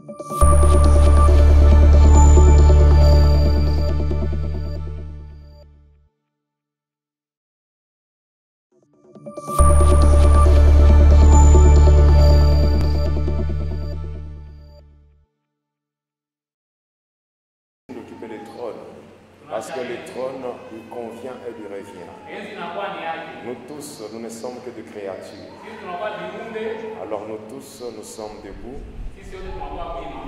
D'occuper le trône, parce que le trône lui convient et lui revient. Nous tous, nous ne sommes que des créatures. Alors nous tous, nous sommes debout,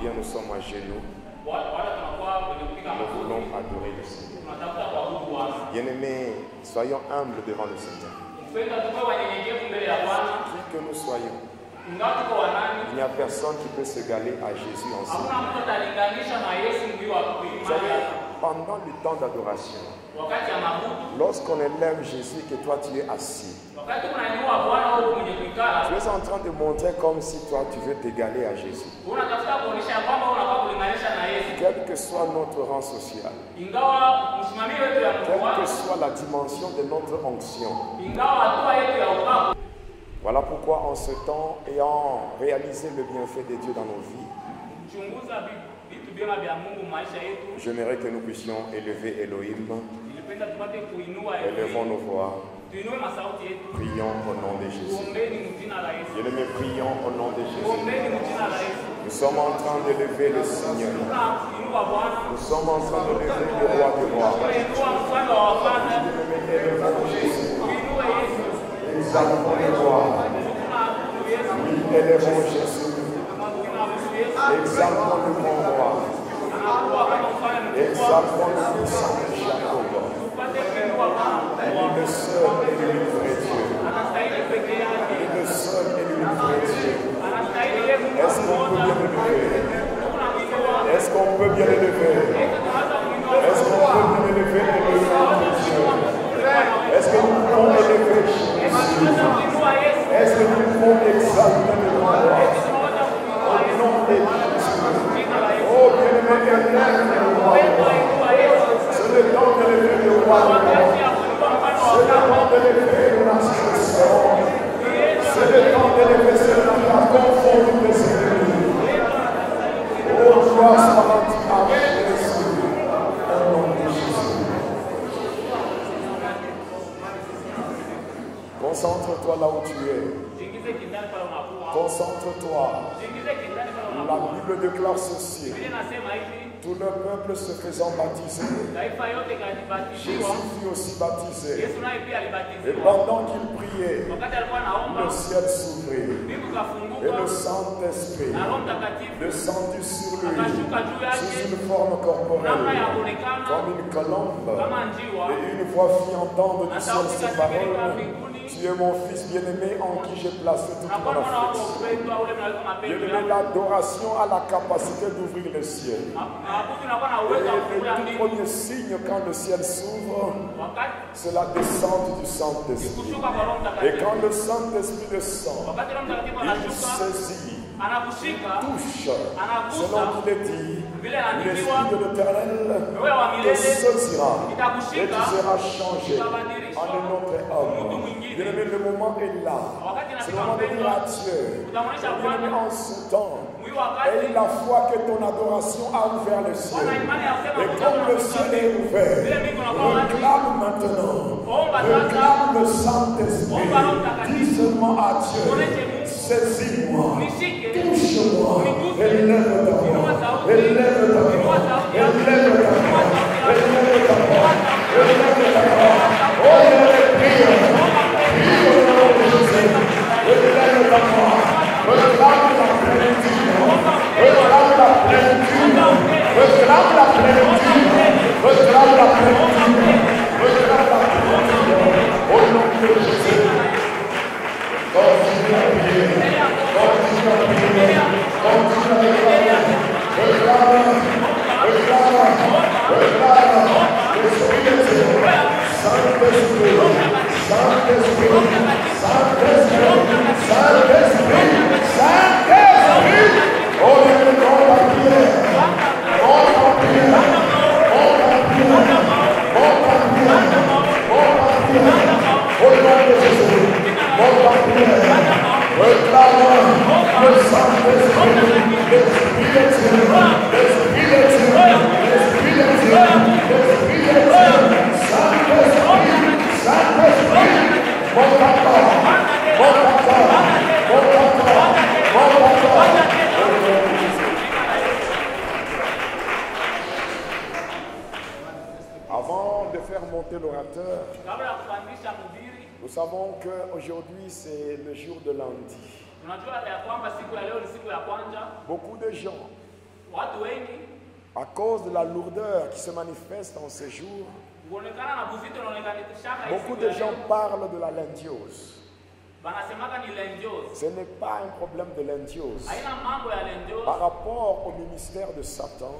bien nous sommes à genoux. Nous voulons adorer le Seigneur. Bien-aimés, soyons humbles devant le Seigneur. Qui que nous soyons, il n'y a personne qui peut s'égaler à Jésus en Seigneur. Vous savez, pendant le temps d'adoration, lorsqu'on élève Jésus, que toi tu es assis, tu es en train de montrer comme si toi tu veux t'égaler à Jésus. Quel que soit notre rang social, quelle que soit la dimension de notre onction. Voilà pourquoi en ce temps, ayant réalisé le bienfait de Dieu dans nos vies, j'aimerais que nous puissions élever Elohim. Élevons nos voix. Prions au nom de Jésus. Bien-aimés, prions au nom de Jésus. Nous sommes en train d'élever le Seigneur. Nous sommes en train d'élever le roi des rois. Bien-aimés, élevons Jésus. Exaltons le roi. Oui, élevons Jésus. Exaltons le grand roi. Exaltons le puissant de Jacob. Il est le seul et l'unique vrai Dieu. Il est le seul et l'unique vrai Dieu. Est-ce qu'on peut bien l'élever? Est-ce qu'on peut bien l'élever? Est-ce qu'on peut bien l'élever et le nom de Dieu? Est-ce que nous pouvons élever Jésus? Est-ce que nous pouvons exalter le roi? Au nom de Jésus. Oh bien-aimé, élève le roi. C'est le temps d'élever le roi. C'est le temps d'élever l'instruction. C'est le temps d'élever celui qui a confondu les ennemis. Oh, gloire soit rendue à Jésus. Au nom de Jésus. Concentre-toi là où tu es. Concentre-toi. La Bible déclare ceci. Tout le peuple se faisant baptiser, Jésus fut aussi baptisé. Et pendant qu'il priait, le ciel s'ouvrit. Et le Saint-Esprit descendit sur lui, sous une forme corporelle, comme une colombe. Et une voix fit entendre du ciel ces paroles. Tu es mon fils bien-aimé en qui j'ai placé toute mon affection. Bien-aimé, l'adoration a la capacité d'ouvrir le ciel. Et le tout premier signe quand le ciel s'ouvre, c'est la descente du Saint-Esprit. Et quand le Saint-Esprit descend, il saisit, touche, selon qu'il est dit, l'Esprit de l'Éternel te saisira et tu seras changé en un autre homme. Bien-aimé, le moment est là. C'est le moment de dire à Dieu. Bien-aimé, en ce temps, aie la foi que ton adoration a ouvert le ciel. Et comme le ciel est ouvert, réclame maintenant. Réclame le Saint-Esprit. Dis seulement à Dieu. Saisis-moi. Touche-moi. Élève ta voix. Élève ta voix. Élève ta voix. Élève ta voix. Élève ta voix. Oh, prie. Prie au nom de Jésus. Élève ta voix. Réclame la plénitude. Réclame la plénitude. Réclame la plénitude. Réclame la plénitude. Réclame la plénitude. Au nom de Jésus. Continue à prier. Continue à prier. Continue à réclamer. Réclame. Réclame. Réclame. L'Esprit de Dieu. Saint-Esprit. Saint-Esprit. Saint-Esprit. Saint-Esprit. Saint-Esprit. Oh, Dieu, non, la prière. Non, la prière. Non, la prière. Non, la prière. Non, la prière. Au nom de Jésus. Non, la prière. Réclame le Saint-Esprit. L'Esprit de Dieu. savons qu'aujourd'hui c'est le jour de lundi. Beaucoup de gens, à cause de la lourdeur qui se manifeste en ces jours, beaucoup de gens parlent de la lendiose. Ce n'est pas un problème de lendiose. Par rapport au ministère de Satan,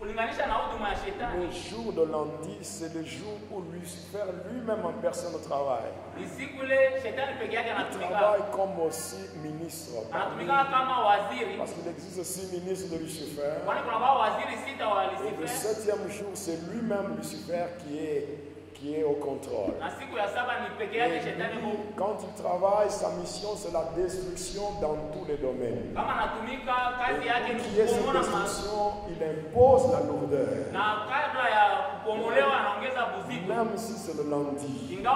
le jour de lundi, c'est le jour où Lucifer lui-même en personne travaille. Il travaille comme aussi ministre. Parce qu'il existe aussi ministre de Lucifer. Et le 7e jour, c'est lui-même Lucifer qui est au contrôle. Et quand il travaille, sa mission c'est la destruction dans tous les domaines. Et pour qu'il y ait cette destruction, il impose la lourdeur. Même si c'est le lundi, il n'y a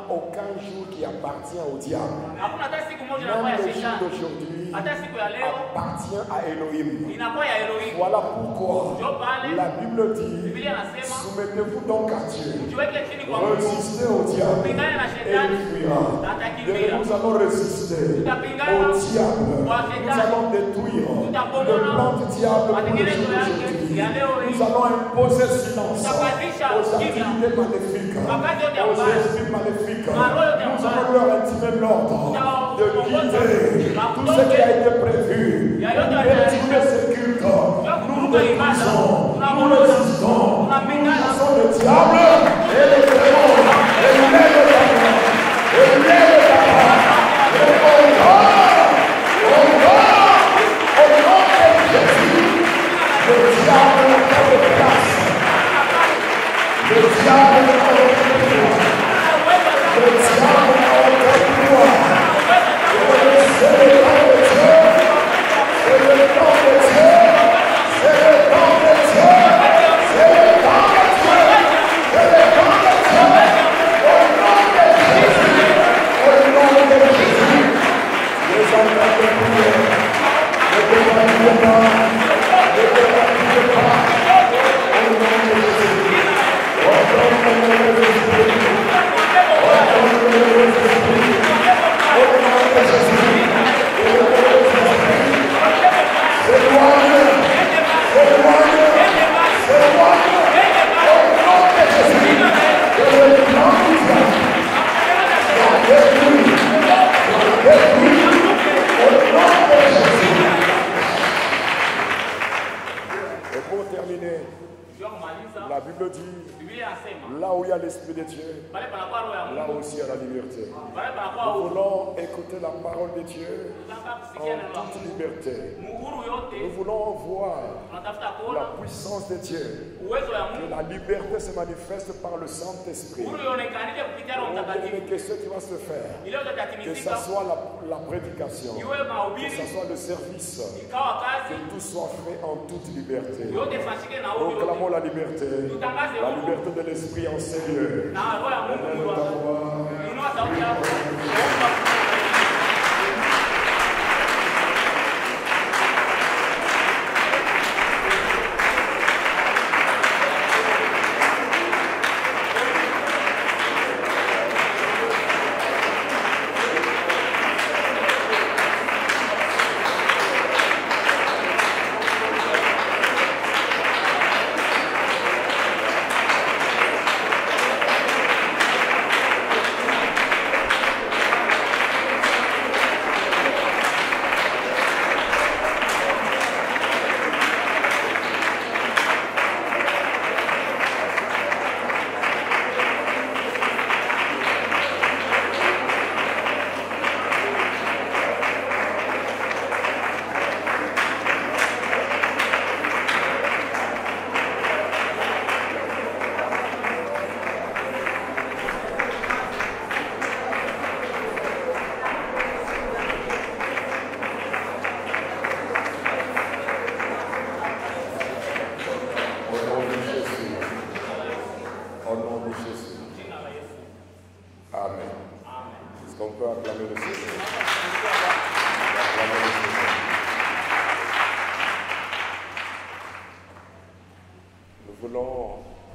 aucun jour qui appartient au diable. Même le jour d'aujourd'hui appartient à Elohim. Voilà pourquoi la Bible dit, soumettez-vous donc à Dieu. Résistez au diable et il fuira. Nous allons résister au diable. Nous allons détruire le plan du diable pour le jour d'aujourd'hui. Nous allons imposer silence aux activités maléfiques, aux esprits maléfiques. Nous allons leur intimer l'ordre de guider tout ce qui a été prévu. Détruire ce culte. Nous détruisons, nous résistons, nous chassons le diable et le démon, et le lait de papa, et le lait de papa, et au nom de Jésus, le diable n'a pas de place. Le diable n'a pas de pouvoir. Le diable n'a aucun pouvoir. C'est le temps de Dieu. C'est le temps de Dieu. C'est le temps de Dieu. C'est le temps de Dieu. C'est le temps de Dieu. Au nom de Jésus. Au nom de Jésus. Les enfants de Dieu. Ne te fatiguez pas. Ne te fatiguez pas. Au nom de Jésus. Au nom de Jésus. Au nom de Jésus. Au nom de Jésus. C'est loin. C'est loin. C'est loin. Au nom de Jésus. Que le plan du diable soit détruit. Soit détruit. Au nom de Jésus. Et pour terminer, la Bible dit, là où il y a l'Esprit de Dieu, là aussi il y a la liberté. Nous voulons écouter la parole de Dieu en toute liberté. Nous voulons voir la puissance de Dieu. Que la liberté se manifeste par le Saint-Esprit. Qu'est-ce qui va se faire? Que ce soit la prédication, que ce soit le service, que tout soit fait en toute liberté. Proclamons la liberté de l'esprit en ces lieux.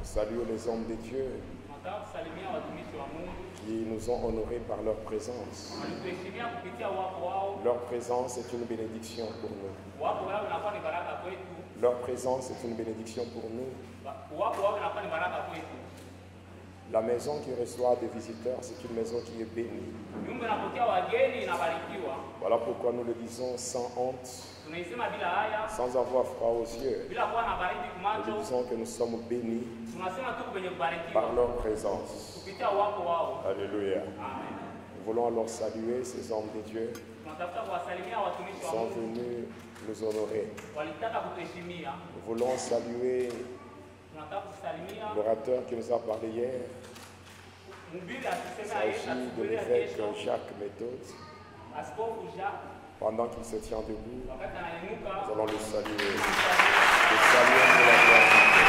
Saluer les hommes de Dieu qui nous ont honorés par leur présence. Leur présence est une bénédiction pour nous. Leur présence est une bénédiction pour nous. La maison qui reçoit des visiteurs, c'est une maison qui est bénie. Voilà pourquoi nous le disons sans honte, sans avoir froid aux yeux. Nous disons que nous sommes bénis par leur présence. Alléluia. Nous voulons alors saluer ces hommes de Dieu qui sont venus nous honorer. Nous voulons saluer l'orateur qui nous a parlé hier. Il s'agit de l'évêque Jacques Méthode. Pendant qu'il se tient debout, nous allons le saluer. Le saluer pour la gloire de Dieu.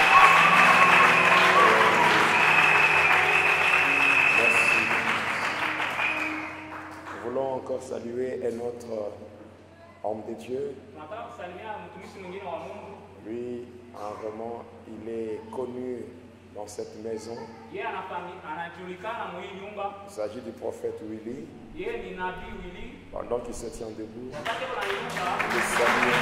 Merci. Nous voulons encore saluer un autre homme de Dieu. Lui, vraiment, il est connu dans cette maison. Il s'agit du prophète Willy. Pendant qu'il se tient debout, le salut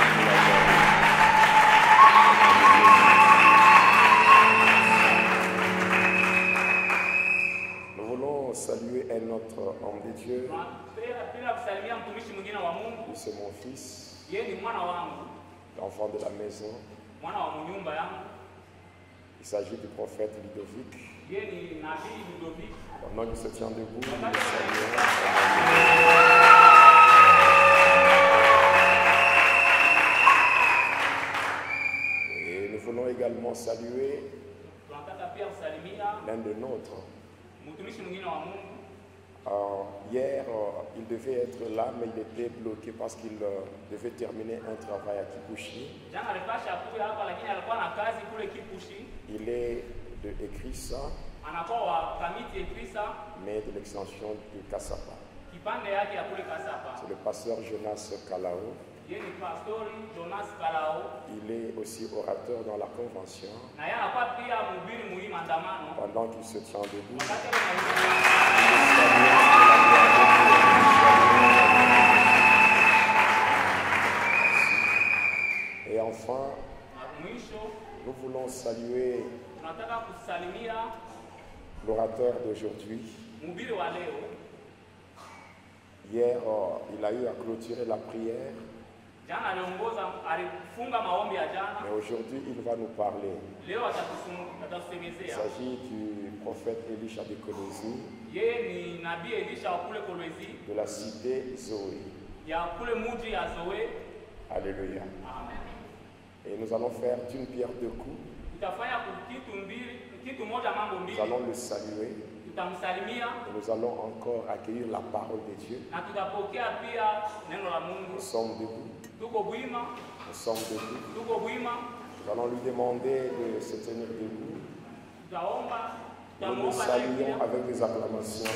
nous voulons saluer un autre homme de Dieu. C'est mon fils, l'enfant de la maison. Il s'agit du prophète Ludovic. Pendant qu'il se tient debout, nous le saluons. Et nous voulons également saluer l'un de nôtres. Hier, il devait être là, mais il était bloqué parce qu'il devait terminer un travail à Kipushi. Il est de Ekrissa, mais de l'extension du Kassapa. C'est le pasteur Jonas Kalao. Il est aussi orateur dans la convention. Pendant qu'il se tient debout, et enfin, nous voulons saluer l'orateur d'aujourd'hui. Hier, il a eu à clôturer la prière. Mais aujourd'hui, il va nous parler. Il s'agit du prophète Elisha de Kolosi, de la cité Zoé. Alléluia. Et nous allons faire d'une pierre deux coups. Nous allons le saluer. Et nous allons encore accueillir la parole de Dieu. Nous sommes debout. Nous sommes debout. Nous allons lui demander de se tenir debout. Nous le saluons avec des acclamations.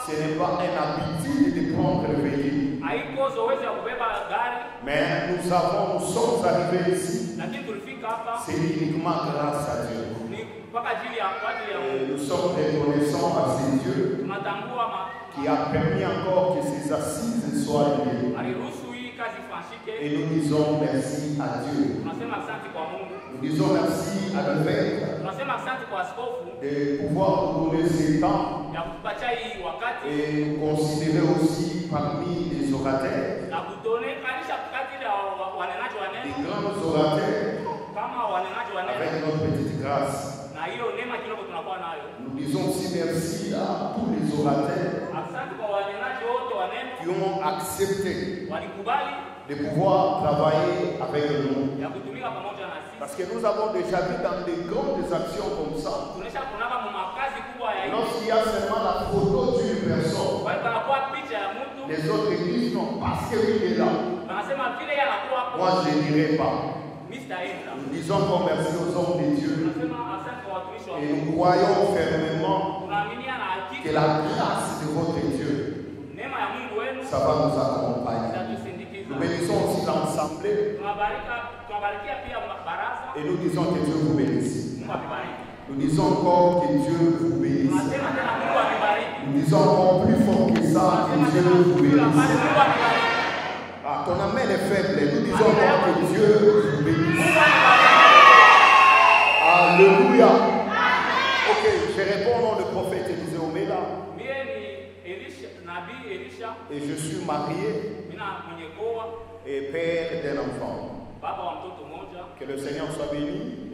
Ce n'est pas une habitude de prendre le véhicule. Mais nous sommes arrivés ici. C'est uniquement grâce à Dieu. Nous sommes reconnaissants à ce Dieu qui a permis encore que ces assises soient liées. Et nous disons merci à Dieu. Nous disons merci à l'évêque de pouvoir nous donner ce temps et nous considérer aussi parmi les orateurs, les grands orateurs, avec notre petite grâce. Nous disons aussi merci à tous les orateurs qui ont accepté de pouvoir travailler avec nous. Parce que nous avons déjà vu dans des grandes actions comme ça, lorsqu'il y a seulement la photo d'une personne, les autres disent non, parce qu'il est là. Moi je ne dirai pas. Nous disons encore merci aux hommes de Dieu. Et nous croyons fermement que la grâce de votre Dieu, ça va nous accompagner. Nous bénissons aussi l'Assemblée. Et nous disons que Dieu vous bénisse. Nous disons encore que Dieu vous bénisse. Nous disons encore plus fort que ça, que Dieu vous bénisse. Ah, ton amen est faible. Nous disons encore que Dieu vous bénisse. Alléluia. Ok, je réponds au nom du prophète Élisée Omela. Et je suis marié et père d'un enfant. Que le Seigneur soit béni.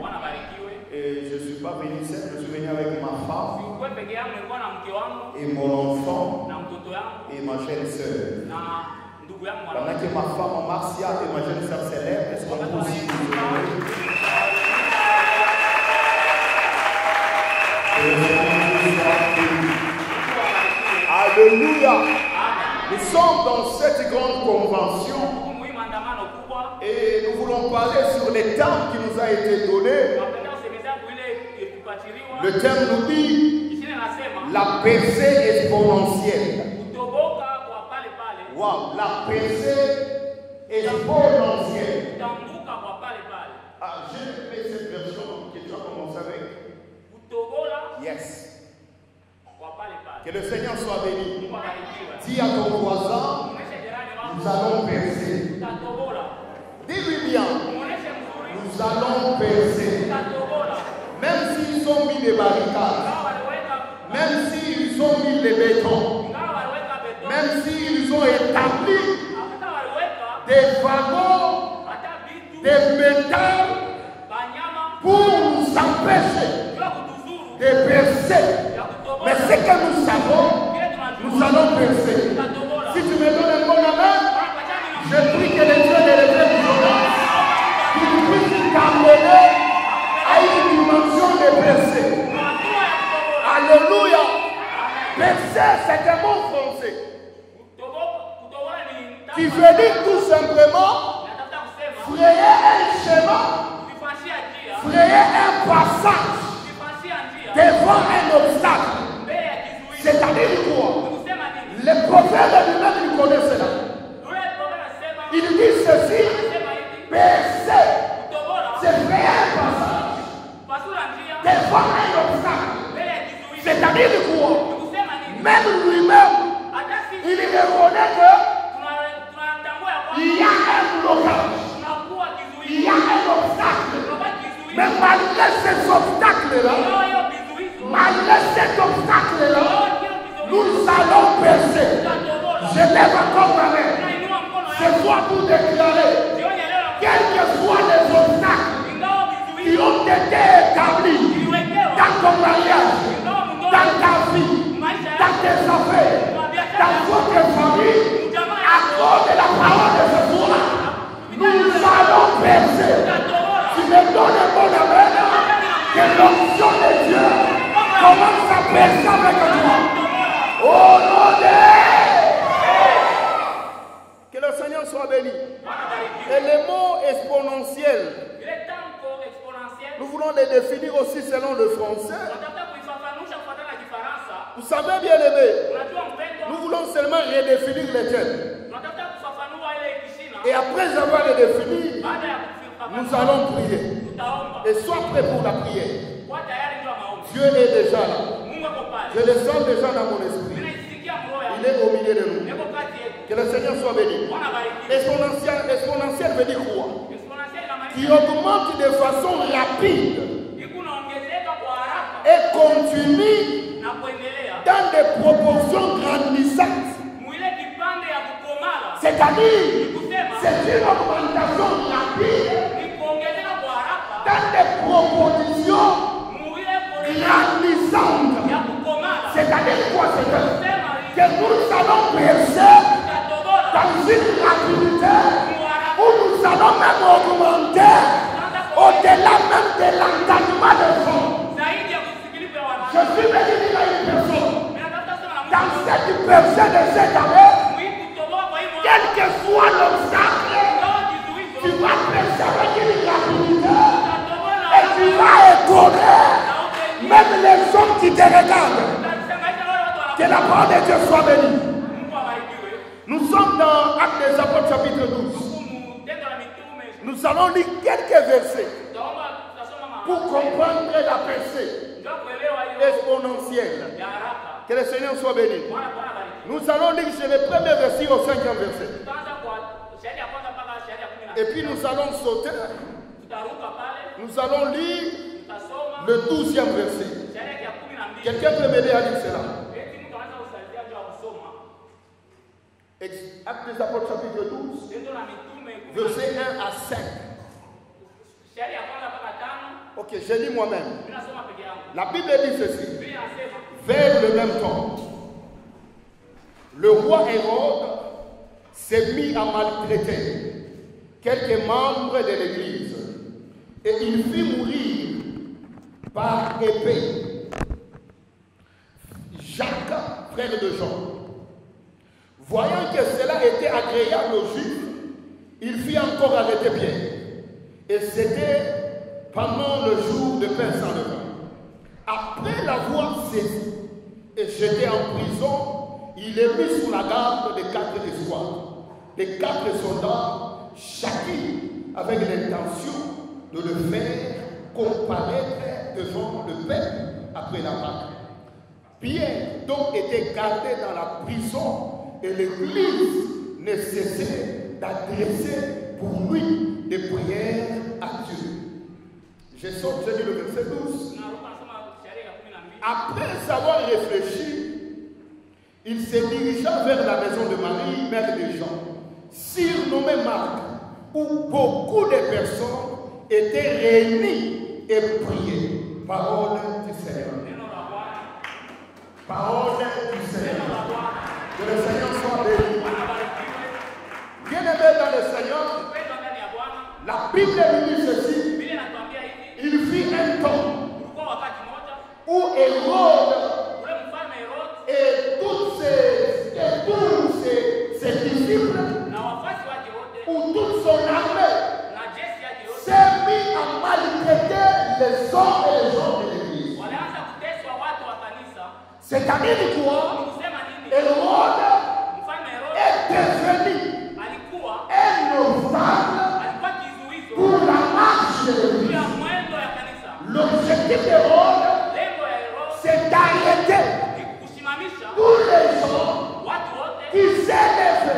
Et je ne suis pas venu seul, je suis venu avec ma femme et mon enfant et ma jeune soeur. Pendant que ma femme Marcia et ma jeune soeur célèbre, est-ce qu'on peut aussi Alléluia. Nous sommes dans cette grande convention et nous voulons parler sur les thèmes qui nous a été donné. Le thème nous dit la percée exponentielle. Wow, la percée exponentielle. Ah, j'ai aimé cette version que tu as commencé avec. Yes. Que le Seigneur soit béni. Dis à ton voisin, nous allons percer. Dis-lui bien, nous allons percer. Même s'ils ont mis des barricades, même s'ils ont mis des bétons, même s'ils ont établi des wagons, des métals pour nous empêcher de percer. Mais ce que nous savons, nous allons percer. Si tu me donnes un bon amen, je prie que les dieux de l'éternel qu'il puisse t'amener à une dimension de percer. Alléluia. Percer, c'est un mot français qui veut dire tout simplement frayer un chemin, frayer un passage devant un obstacle. C'est-à-dire quoi? Le prophète lui-même, il connaît cela. Il dit ceci, percer, c'est frayer un passage devant un obstacle. C'est-à-dire quoi? Même lui-même, il reconnaît qu'il y a un blocage, il y a un obstacle. Mais malgré cet obstacle-là, nous allons percer. Je lève encore ma main. C'est toi pour déclarer, quels que soient les obstacles qui ont été établis dans ton mariage, dans ta vie, dans tes affaires, dans votre famille, à cause de la parole de ce soir, nous allons percer. Tu me donnes un bon amen, que l'onction de Dieu commence à percer avec toi. Oh nom de... Que le Seigneur soit béni. Et les mots exponentiels, nous voulons les définir aussi selon le français. Vous Vous savez bien aimé, nous voulons seulement redéfinir les thèmes. Et après avoir redéfini, nous allons prier. Et sois prêt pour la prière. Dieu est déjà là. Je le sens déjà dans mon esprit. Il est au milieu de nous. Que le Seigneur soit béni. Exponentiel veut dire quoi? Qui augmente de façon rapide et continue dans des proportions grandissantes. C'est-à-dire, c'est une augmentation rapide dans des propositions grandissantes. C'est-à-dire quoi, Seigneur? Que nous allons percer dans une rapidité où nous allons même augmenter au-delà même de l'entendement de fond. Je suis venu dire à une personne, dans cette percée de cette année, quel que soit l'obstacle, tu vas percer avec une rapidité et tu vas étonner même les hommes qui te regardent. Que la parole de Dieu soit bénie. Nous sommes dans Actes des Apôtres chapitre 12. Nous allons lire quelques versets pour comprendre la percée exponentielle. Que le Seigneur soit béni. Nous allons lire chez le premier verset au 5e verset. Et puis nous allons sauter. Nous allons lire le 12e verset. Quelqu'un peut m'aider à lire cela? Actes des Apôtres chapitre 12, verset 1 à 5. Ok, je lis moi-même. La Bible dit ceci. Vers le même temps, le roi Hérode s'est mis à maltraiter quelques membres de l'Église et il fit mourir par épée Jacques, frère de Jean. Voyant que cela était agréable aux Juifs, il fit encore arrêter Pierre. Et c'était pendant le jour de pain sans levain. Après l'avoir saisi et jeté en prison, il est mis sous la garde des 4 escouades, des 4 soldats, chacun avec l'intention de le faire comparaître devant le peuple après la Pâque. Pierre donc était gardé dans la prison et l'Église ne cessait d'adresser pour lui des prières à Dieu. Je saute, j'ai dit le verset 12. Après avoir réfléchi, il se dirigea vers la maison de Marie, mère de Jean, surnommée Marc, où beaucoup de personnes étaient réunies et priaient. Parole du Seigneur. Parole du Seigneur. Que le Seigneur soit béni. Bien-aimé dans le Seigneur, la Bible dit ceci. Il fit un temps où Hérode et tous ses disciples, ou toute son armée, s'est mis à maltraiter les hommes et les gens de l'Église. C'est-à-dire quoi? Hérode est devenu un obstacle pour la marche de l'Église. L'objectif d'Hérode, c'est d'arrêter tous les gens qui s'élèvent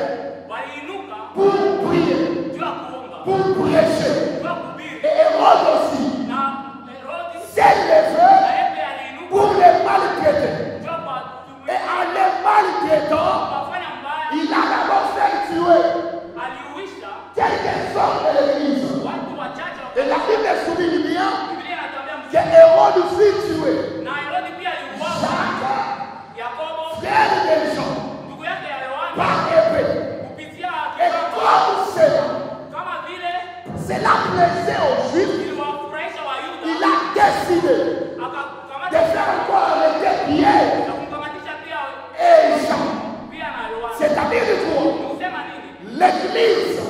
pour prier, pour prêcher. Et Hérode aussi s'est levé pour les maltraiter. Et en les maltraitant, il a d'abord fait tuer quelques hommes de l'Église. Et la Bible souligne bien que Hérode fut tué. Jacques, frère de Jean, par épée. Et comme cela plaisait aux Juifs, il a décidé de faire encore arrêter Pierre et Jean. C'est-à-dire quoi? L'Église,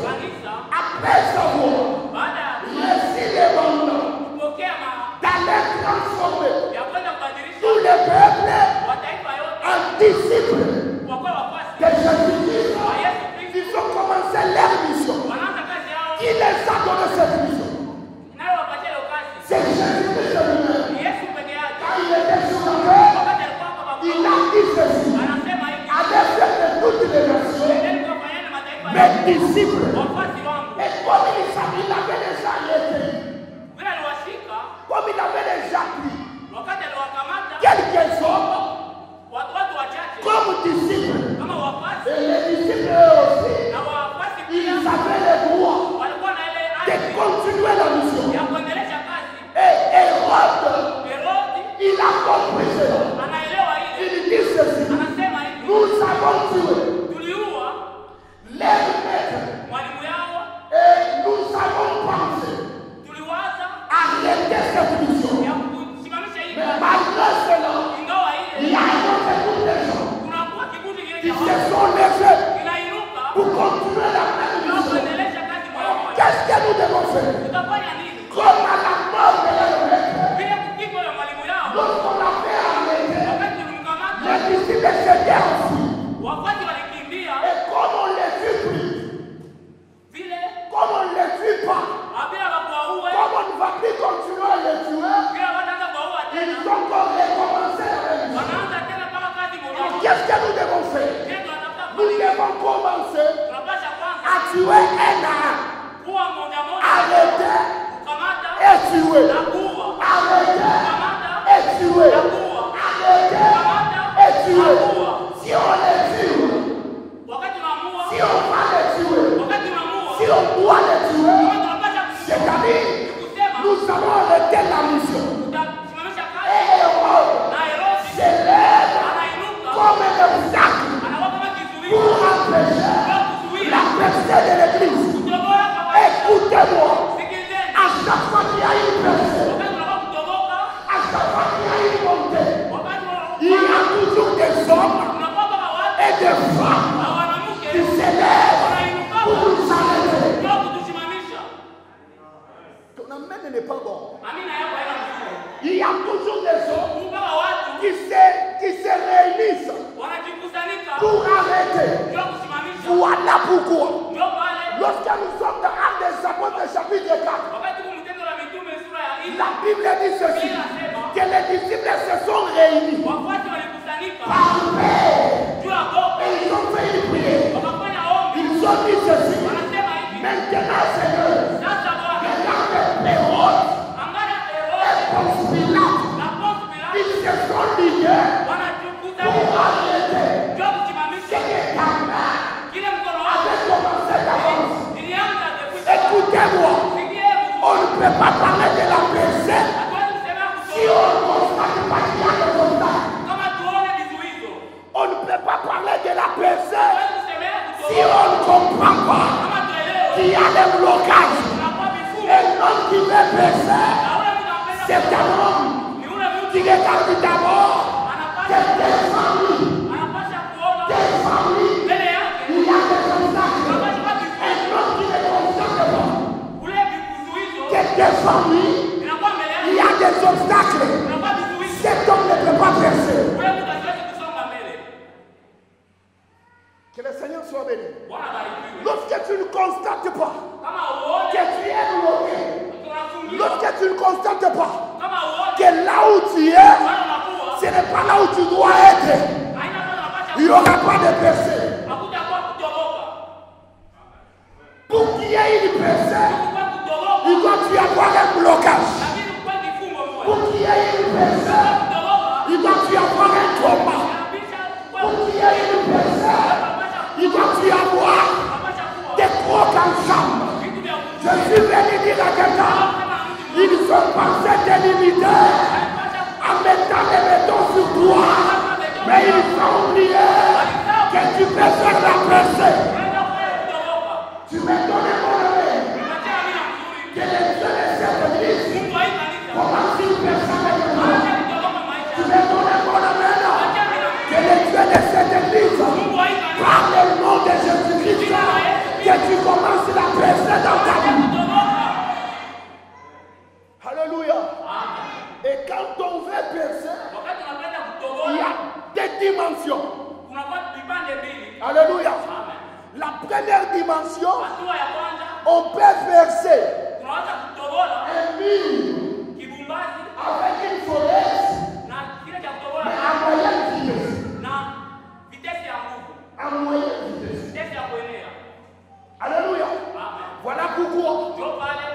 après savoir reçu les mandats d'aller transformer tous les peuples disciples de Jésus-Christ, ils ont commencé leur mission. Qui les a donné cette mission? C'est Jésus-Christ lui-même. Quand il était sur la terre, il a dit ceci: allez faire de toutes les nations mes disciples. Et comme il avait déjà été, comme il avait déjà pris quelques hommes comme disciples, et les disciples aussi, ils avaient le droit de continuer la mission. Et Hérode, il a compris cela. Il dit ceci: nous avons tué les maîtres et nous avons pensé arrêter cette mission. Mais malgré cela, il y a un autre groupe de gens qui se sont levés pour continuer la même mission. Alors, qu'est-ce que nous devons faire? Comme à la mort de leur maître, lorsqu'on a fait arrêter, les disciples s'étaient enfuis. Et comme on les vit plus, comme on ne les vit pas, comme on ne va plus continuer à les tuer, ils ont encore recommencé la mission. Alors, qu'est-ce que nous devons faire? Nous devons commencer à tuer un à un. Arrêter et tuer. Arrêter et tuer. Arrêter et tuer. Si on les tue, si on va les tuer, si on doit les tuer, c'est-à-dire nous allons arrêter la mission. Et Hérode s'élève comme un obstacle pour empêcher la percée de l'église. Écoutez-moi, à chaque fois qu'il y a une percée, à chaque fois qu'il y a une montée, il y a toujours des hommes et des femmes qui s'élèvent pour nous arrêter. Ton amène n'est pas bon. Il y a toujours des hommes qui se réunissent pour arrêter. Voilà pourquoi, lorsque nous sommes dans Actes des Apôtres chapitre 4, la Bible dit ceci, que les disciples se sont réunis par paix. Et ils ont fait une prière. Ils ont dit ceci: maintenant Seigneur, regarde Hérode et Ponce Pilate, ils se sont liés pour arrêter. Écoutez-moi, on ne peut pas parler de la personne si on ne constate pas qu'il y a des obstacles. On ne peut pas parler de la personne si on ne comprend pas qu'il y a des blocages. Et l'homme qui veut percer, c'est un homme qui regarde d'abord des familles. Des familles, il y a des obstacles. Un homme qui ne constate pas que des familles, il y a des obstacles. Cet homme ne peut pas percer. Que le Seigneur soit béni. Lorsque tu ne constates pas que tu es bloqué, lorsque tu ne constates pas que là où tu es, ce n'est pas là où tu dois être, il n'y aura pas de percée. Pour qu'il y ait une percée, il doit y avoir un blocage. Pour qu'il y ait une percée, il doit y avoir un combat. Pour qu'il y ait une percée, il doit y avoir des crocs en chambre. Je suis venu dire à quelqu'un, ils ont pensé te limiter en mettant des bétons sur toi, mais ils ont oublié que tu peux faire la percée. Tu m'as donné mon avis. Que les dieux de cette église commencent une personne avec moi. Tu m'as donné mon avis. Que les dieux de cette église, par le nom de Jésus-Christ, que tu commences la percée dans ta vie. Alléluia. Et quand on veut percer, il y a des dimensions. Alléluia. La première dimension, on peut percer un mur avec une forêt, mais à moyenne vitesse. À moyenne vitesse. Alléluia. Voilà pourquoi,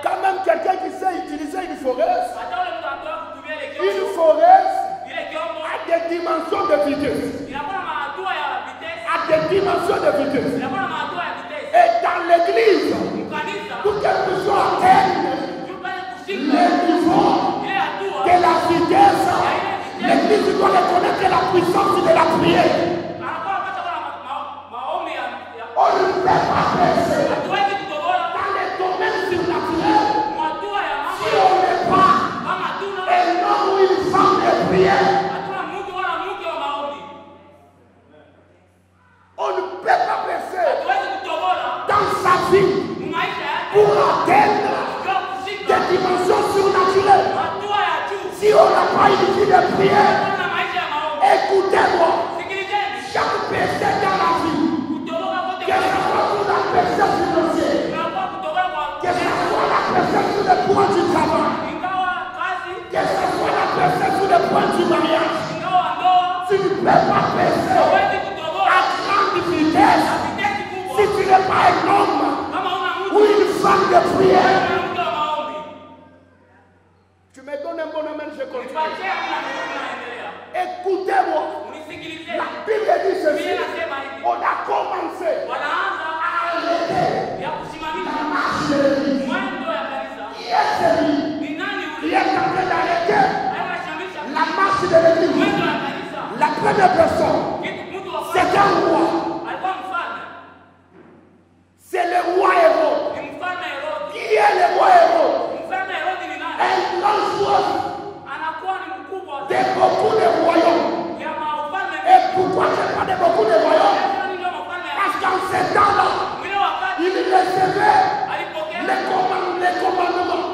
quand même quelqu'un qui sait utiliser une forêt a des dimensions de vitesse. A des dimensions de vitesse. Et dans l'église, pour qu'elle puisse atteindre le niveau de la vitesse, l'église doit reconnaître la puissance de la prière. On ne peut pas penser dans les domaines surnaturels si on n'est pas un homme ou une femme de prière. On ne peut pas penser dans sa vie pour atteindre des dimensions surnaturelles si on n'a pas une vie de prière. Écoutez-moi, chaque personne dans la vie, que ce soit pour la personne financière, que ce soit la personne sur le point du travail, que ce soit la personne sur le point du mariage, tu ne peux pas penser à grande vitesse si tu n'es pas un homme ou une femme de prière. Tu me donnes un bon amen, je continue. Écoutez-moi, la Bible dit ceci, on a commencé à arrêter la marche de l'église. Qui est celui qui est en train d'arrêter la marche de l'église? La première personne, c'est un roi. C'est le roi héros. Qui est le roi héros? Un grand joueur de beaucoup de royaumes. Et pourquoi je parle de beaucoup de royaumes? Parce qu'en ce temps-là, il recevait les commandements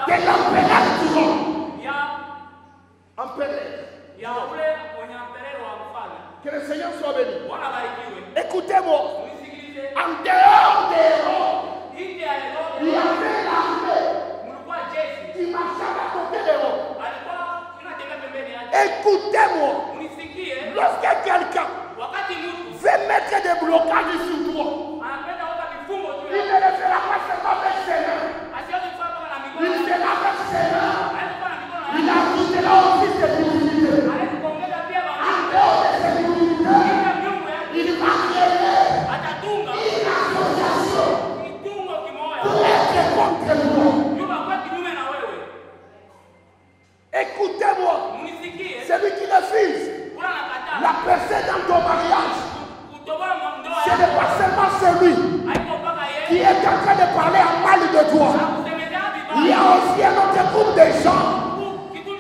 de l'empereur du monde. Que le Seigneur soit béni. Écoutez-moi. En dehors des héros, il y avait l'armée qui marchait à côté des héros. Écoutez-moi. Lorsque quelqu'un veut mettre des blocages sur toi, il ne le fera pas seulement avec ses mains. Il sera avec ses mains. Il ajoutera aussi ses divinité. En dehors de ses divinité, il va créer une association pour être contre moi. Écoutez-moi, celui qui refuse la personne dans ton mariage, ce n'est pas seulement celui qui est en train de parler en mal de toi. Il y a aussi un autre groupe de gens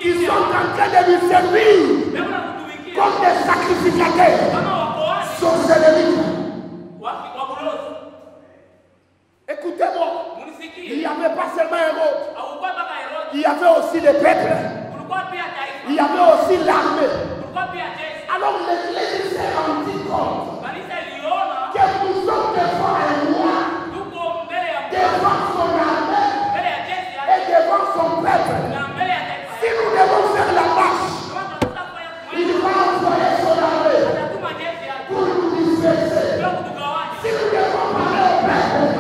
qui sont en train de lui servir comme des sacrificateurs sorcelleries. Écoutez-moi, il n'y avait pas seulement un héros, il y avait aussi les peuples, il y avait aussi l'armée. Alors l'église s'est rendue compte que nous sommes devant un roi, devant son armée et devant son peuple. Si nous devons faire la marche, il va envoyer son armée pour nous disperser. Si nous devons parler au peuple,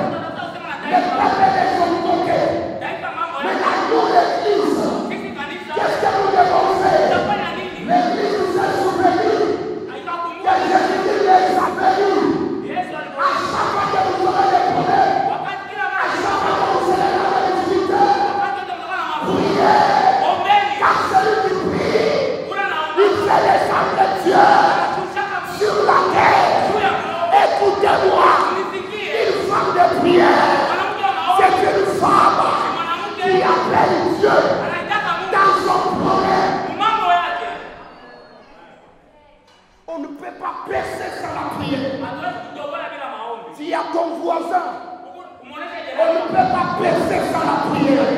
le peuple est de son côté. Maintenant, nous, l'église, qu'est-ce que nous devons faire? L'église nous a souvenu que Jésus les a venus. À chaque fois que vous aurez des problèmes, à chaque fois que vous serez dans la difficulté, priez. Car celui qui prie, il fait descendre Dieu sur la terre. Écoutez-moi, une femme de prière, c'est une femme qui appelle Dieu dans son problème. On ne peut pas percer sans la prière. S'il y a ton voisin, on ne peut pas percer sans la prière.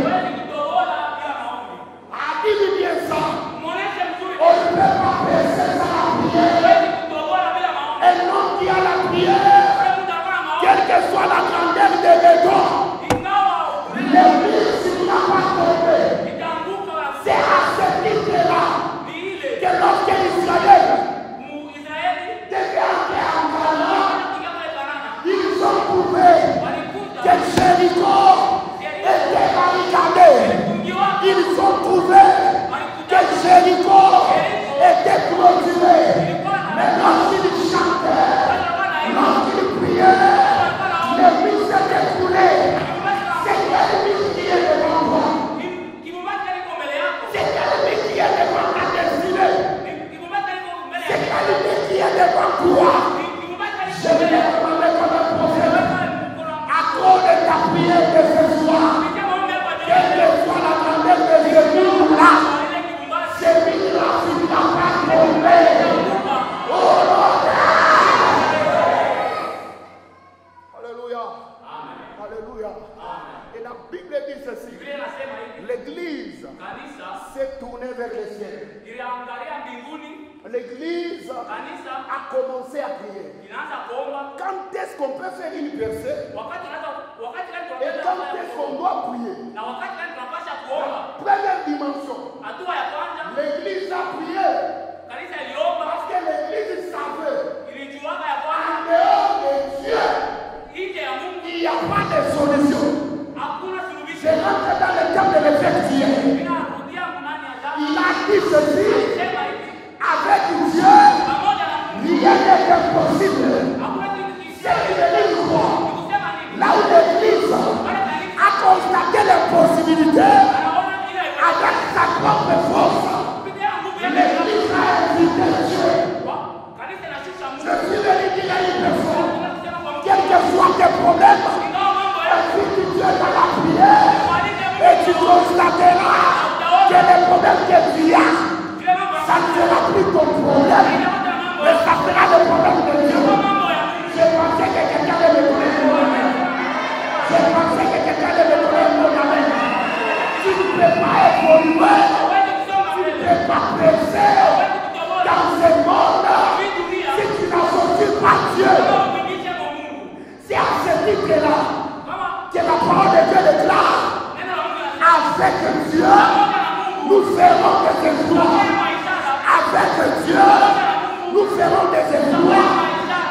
Dis-lui bien ça. On ne peut pas percer sans la prière. Un homme qui a la que soit la grandeur des maisons, l'église s'il n'a pas tombé. C'est à ce titre-là que lorsque Israël devait entrer en Canaan, ils ont trouvé que Jéricho était barricadé. Ils ont trouvé que Jéricho était clôturé. Mais lorsqu'ils chantaient, lorsqu'ils priaient, l'église s'est écoulée. C'est l'ennemi qui est devant toi. C'est l'ennemi qui est devant ta destinée. C'est l'ennemi qui est devant toi. Je vais demander comme un prophète, à cause de ta prière de ce soir, quelle que soit la grandeur de ce jour-là, ce miracle finira par tomber. Oh Lord! Alléluia. Alléluia. Et la Bible dit ceci. L'église s'est tournée vers le ciel. L'église a commencé à prier. Quand est-ce qu'on peut faire une percée? Et quand est-ce qu'on doit prier? Première dimension. L'église a prié. Parce que l'église savait. En dehors de Dieu, il n'y a pas de solution. Je rentre dans le camp de l'évêque d'hier. Il a dit ceci. Avec Dieu, rien n'est impossible. C'est une croix. Là où l'église a constaté l'impossibilité, avec sa propre force, l'église a invité Dieu. Je suis venu dire à une personne, quels que soient tes problèmes, invite Dieu dans la prière et tu constateras que les problèmes que tu as, ça ne sera plus ton problème, mais ça sera le problème de Dieu. Je pensais que quelqu'un allait me donner un amen. Je pensais que quelqu'un allait me donner un amen. Tu ne peux pas évoluer, tu ne peux pas presser dans ce monde si tu n'associes pas Dieu. C'est à ce titre-là que la parole de Dieu déclare. Avec Dieu, nous ferons des exploits. Avec Dieu, nous ferons des exploits.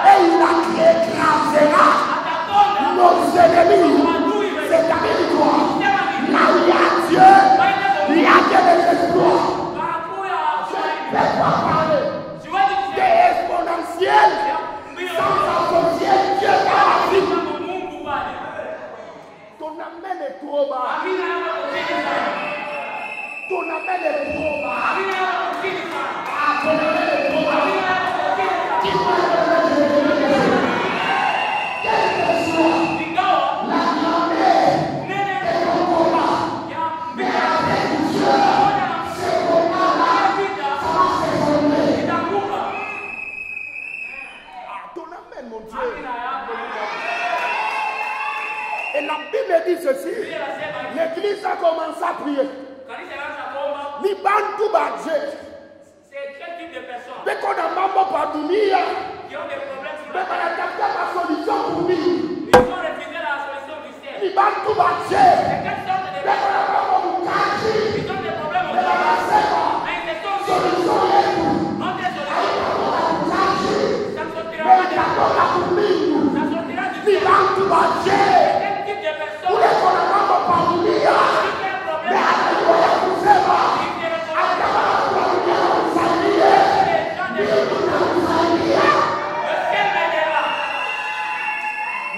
Et il écrasera nos ennemis. C'est-à-dire quoi? Là où il y a Dieu, il y a des exploits. Je ne peux pas parler des exponentiels sans associer Dieu dans la vie. Ton amen est trop bas. Ton amen est trop bas. Ton amen est trop bas. Quelle que soit la grandeur de ton combat, mais avec Dieu, ce combat-là, ça va se former. Ton amen, mon Dieu. Et la Bible dit ceci. L'église a commencé à prier. Ni bantu badje. C'est quel type de personne? Mais qu'on a mambo pas dunia. Qui ont des problèmes sur Mais qu'on a capté la solution pour lui. Ils ont refusé la solution du ciel. Ni bantu badje. C'est quelle sorte de Mais qu'on a mambo bukaji. Ils ont des problèmes au Mais la sema. mais ils sont Solution yetu. non des solutions. Ça ne sortira Mais pas de la coca pour lui. ça sortira du Ni ciel. bantu badje. Quel type de personne? Ou les qu'on a mambo pas dunia. Mais à la coca pour sema.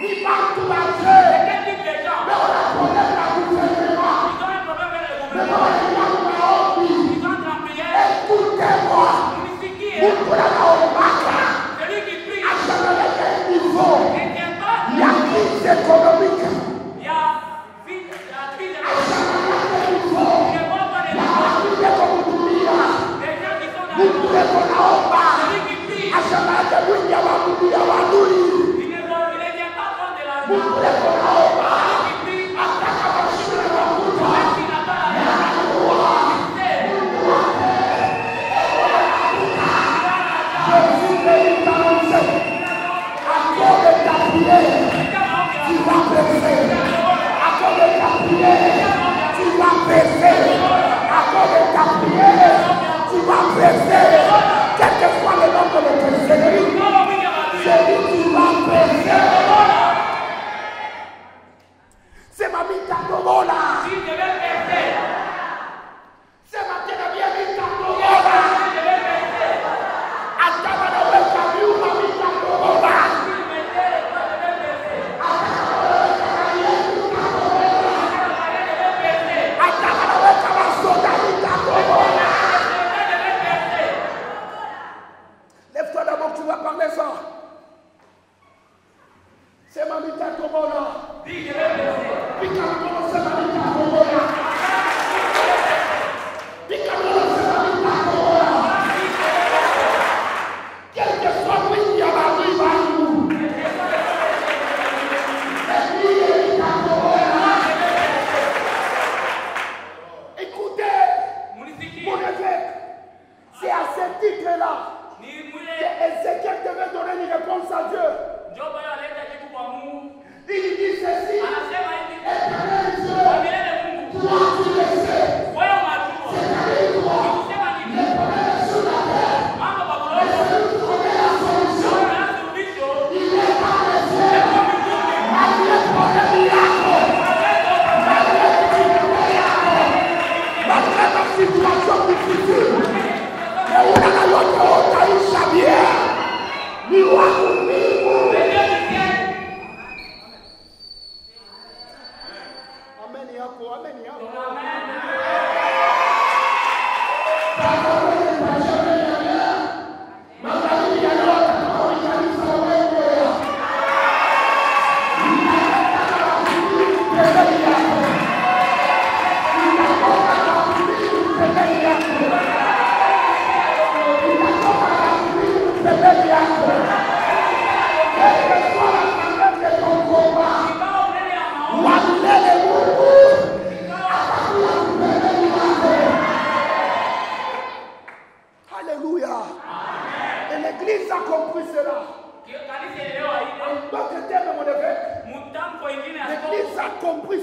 Ni partout marcher. Mais on a problème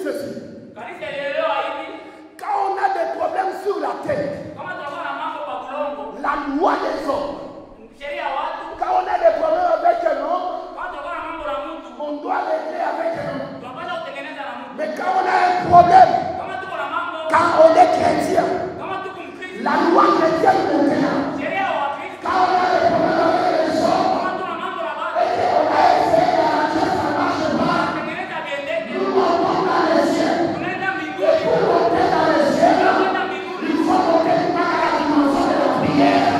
ceci. Quand on a des problèmes sur la terre, la loi des hommes, quand on a des problèmes avec un homme, on doit régler avec un homme. Mais quand on a un problème, quand on est chrétien, la loi chrétienne maintenant, quand on a des problèmes avec les hommes, et qu'on a essayé d'arranger, ça ne marche pas, nous montons dans les cieux. Et pour monter dans les cieux, il faut monter à la dimension de la prière.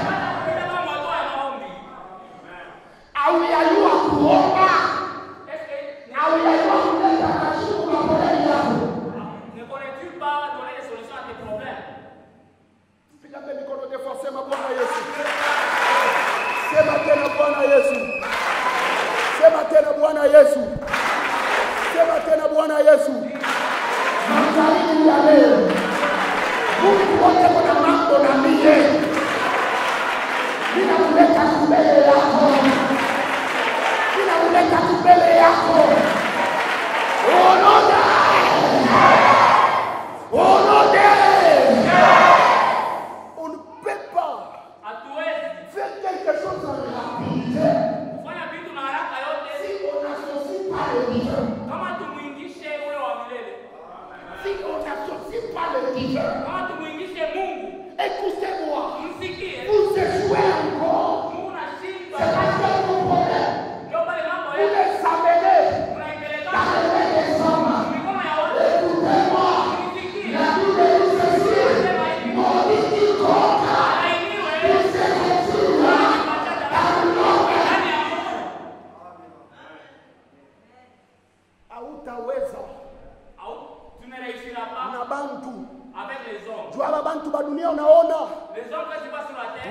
Ah oui, à nous, à Kuoma. Ah oui, à nous, à Kuoma. Ne connais-tu pas donner des solutions à tes problèmes? Sema Bwana Yesu. Sema tena Bwana Yesu. Sema tena Bwana Yesu. Sema tena Bwana Yesu. Magharibi ya leo, Mungu wote kuna mambo na mie, ninamleta mbele yako, ninamleta mbele yako. Onoda, onoda. On ne peut pas faire quelque chose en rapidité si on n'associe pas le divin. Si on n'associe pas le divin, écoutez-moi, vous échouez encore. C'est pas que mon problème. Vous les amenez dans le règne des hommes. Écoutez-moi, la Bible dit ceci, maudit quiconque qui se retire dans l'homme. Hautaweza na bantu jua bantu ba dunia. Unaona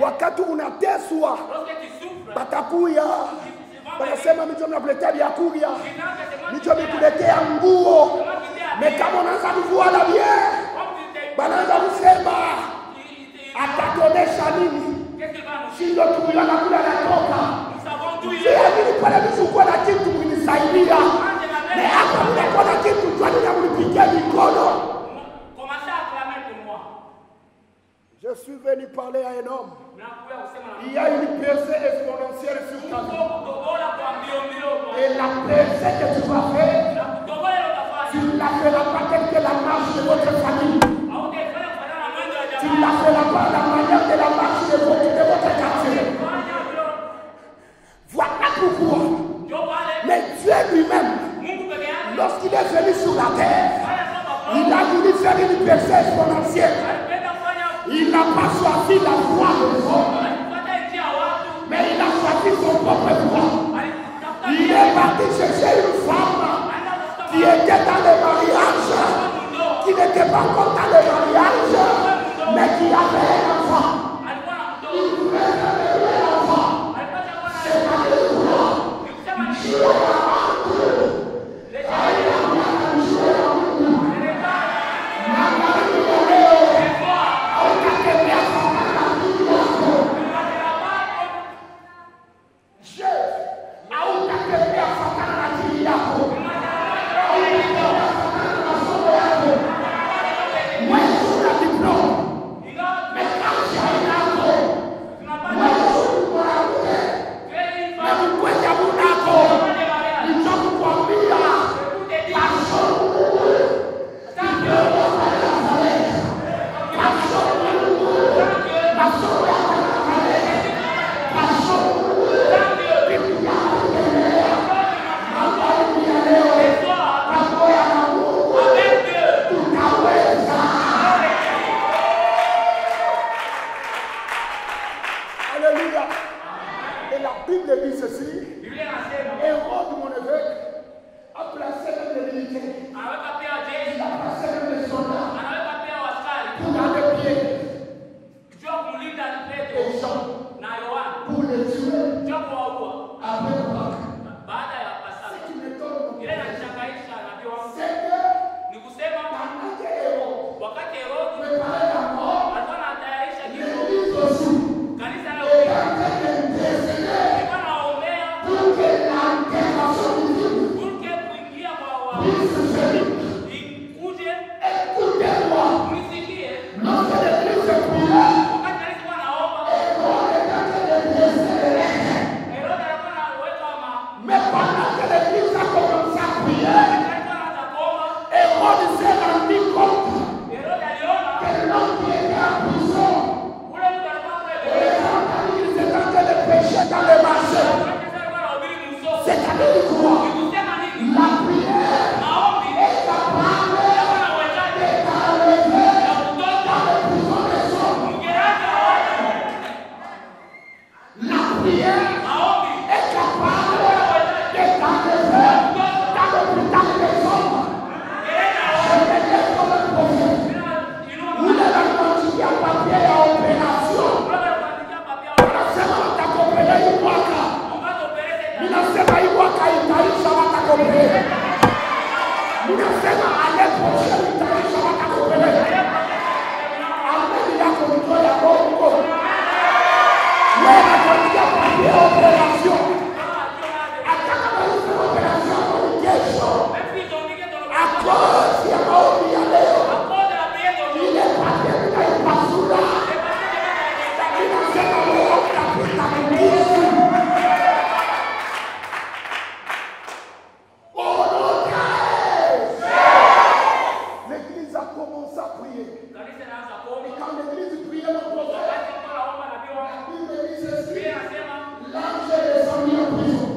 wakati unateswa batakuya banasema micho mnakuletea vyakulia, micho mikuletea nguo, mekama unaanza kuvua la bien banaanza kusema atatonesha nini, shindo tukuya na kula natoka siamini pale mishukua na kitu kunisaidia me hapa mnakuwa na kitu twani na mnipigia mikono. Je suis venu parler à un homme. Il y a une percée exponentielle sur ta vie. Et la percée que tu vas faire, tu ne la feras pas telle que la marche de votre famille. Tu ne la feras pas la manière de la marche de votre quartier. Voilà pourquoi. Mais Dieu lui-même, lorsqu'il est venu sur la terre, il a voulu faire une percée exponentielle. Il n'a pas choisi la voie de l'homme, mais il a choisi son propre voie. Il est parti chercher une femme qui était dans le mariage, qui n'était pas encore dans le mariage, mais qui avait un enfant. Il voulait faire un enfant. C'est pas le droit. Il a mais Mais pendant que l'église a commencé à prier, Hérode s'est rendu compte que l'homme qui était en prison, il s'est en train de pécher dans le marché. C'est-à-dire quoi? La prière est capable d'enlever dans les prisons des hommes. La prière est capable d'enlever dans le putain des hommes. Je vais dire comme un prophète. Vous n'avez pas dit qu'il y a papier à opération. Unasema watakuombea hii mwaka. Ninasema hii mwaka itaisha watakuombea. Ninasema alepoisha itaisha watakuombea. Ameni yako mtoa ya Mungu. Wewe unakuja papier à opération. Ataka maliza opération kwa kesho. À cause ya maombi ya leo. Ile papier itaipasura. Ninasema wewe utapita mbinguni. L'église a commencé à prier. Et quand l'église priait le prophète, la Bible dit ceci, l'ange est descendu en prison.